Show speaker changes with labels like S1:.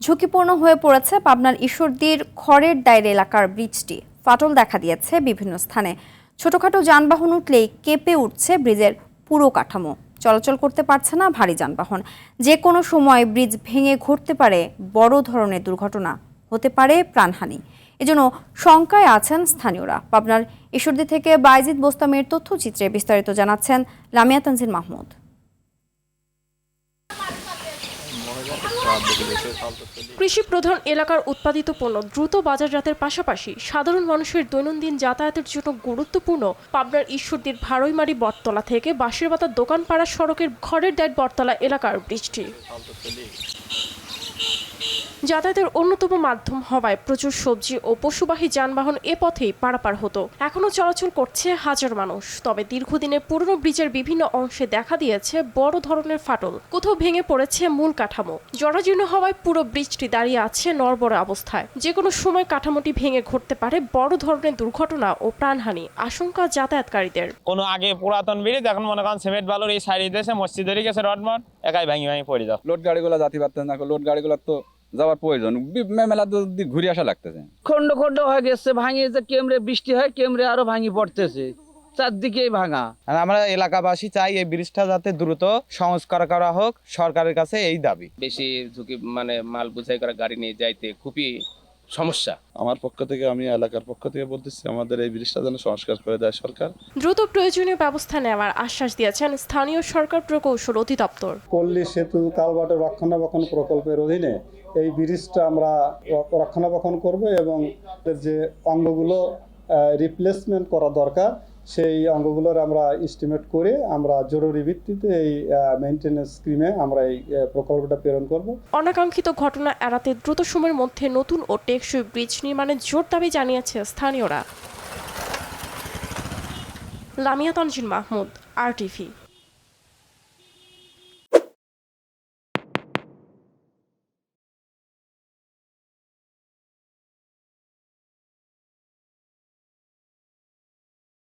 S1: ঝুঁকিপূর্ণ হয়ে পড়েছে পাবনার ঈশ্বরদীর খড়ের দায়ের এলাকার ব্রিজটি। ফাটল দেখা দিয়েছে বিভিন্ন স্থানে। ছোটখাটো যানবাহন উঠলেই কেঁপে উঠছে ব্রিজের পুরো কাঠামো। চলাচল করতে পারছে না ভারী যানবাহন। যে কোনো সময় ব্রিজ ভেঙে ঘটতে পারে বড় ধরনের দুর্ঘটনা, হতে পারে প্রাণহানি। এজন্য শঙ্কায় আছেন স্থানীয়রা। পাবনার ঈশ্বরদী থেকে বাইজিদ বোস্তামের তথ্যচিত্রে বিস্তারিত জানাচ্ছেন লামিয়া তানজিল মাহমুদ।
S2: কৃষি প্রধান এলাকার উৎপাদিত পণ্য দ্রুত বাজারজাতের পাশাপাশি সাধারণ মানুষের দৈনন্দিন যাতায়াতের জন্য গুরুত্বপূর্ণ পাবনার ঈশ্বরদীর ভারইমারি বটতলা থেকে বাঁশেরবাতার দোকানপাড়া সড়কের খড়ের দায়ের বটতলা এলাকার ব্রিজটি যাতায়াতের অন্যতম মাধ্যম হওয়ায় প্রচুর সবজি ও পশুবাহী যানবাহন এ পথেই পারাপার হতো। এখনো চলাচল করছে হাজার মানুষ। তবে দীর্ঘদিনের পুরনো ব্রিজের বিভিন্ন অংশে দেখা দিয়েছে বড় ধরনের ফাটল। কোথাও ভেঙে পড়েছে মূল কাঠামো। জরাজীর্ণ হওয়ায় পুরো ব্রিজটি দাঁড়িয়ে আছে নড়বড়ে অবস্থায়। যে কোনো সময় কাঠামোটি ভেঙে ঘটতে পারে বড় ধরনের দুর্ঘটনা ও প্রাণহানি, আশঙ্কা যাতায়াতকারীদের।
S3: কোনো আগে পুরাতন ব্রিজ, এখন মনে করেন সিমেন্ট বালুর এই সাইড দেশে মসজিদের গেছে রডমট, একাই ভাঙি পড়ে যাও।
S4: লোড গাড়িগুলো যাতে পারতেন না, লোড গাড়িগুলো তো যাওয়ার প্রয়োজন, মেলা ঘুরে আসা লাগতেছে।
S5: খন্ড খন্ড হয়ে গেছে, ভাঙিয়ে যে কেমরে বৃষ্টি হয় কেমরে আরো ভাঙি পড়তেছে, চারদিকেই ভাঙা।
S3: আমরা এলাকাবাসী চাই এই ব্রিজটা যাতে দ্রুত সংস্কার করা হোক, সরকারের কাছে এই দাবি।
S6: বেশি ঝুঁকি মাল বোঝাই করা গাড়ি নিয়ে যাইতে খুবই সমস্যা।
S7: আমার পক্ষ থেকে, আমি এলাকার পক্ষ থেকে বলতেছি, আমাদের এই ব্রিজটা যেন সংস্কার করে দেয় সরকার।
S2: দ্রুত প্রয়োজনীয় ব্যবস্থা নেওয়ার আশ্বাস দিয়েছেন স্থানীয় সরকার প্রকৌশল অধিদপ্তর।
S8: পল্লী সেতু কালভার্টের রক্ষণাবেক্ষণ প্রকল্পের অধীনে এই ব্রিজটা আমরা রক্ষণাবেক্ষণ করব এবং যে অঙ্গগুলো রিপ্লেসমেন্ট করা দরকার সেই অঙ্গগুলোর আমরা এস্টিমেট করে আমরা জরুরি ভিত্তিতে এই মেইনটেনেন্স স্কিমে আমরা এই প্রকল্পটা প্রেরণ করব।
S2: অনাকাঙ্ক্ষিত ঘটনা এড়াতে দ্রুত সময়ের মধ্যে নতুন ও টেকসই ব্রিজ নির্মাণের জোর দাবি জানিয়েছে স্থানীয়রা। লামিয়া তানজিল মাহমুদ, RTV।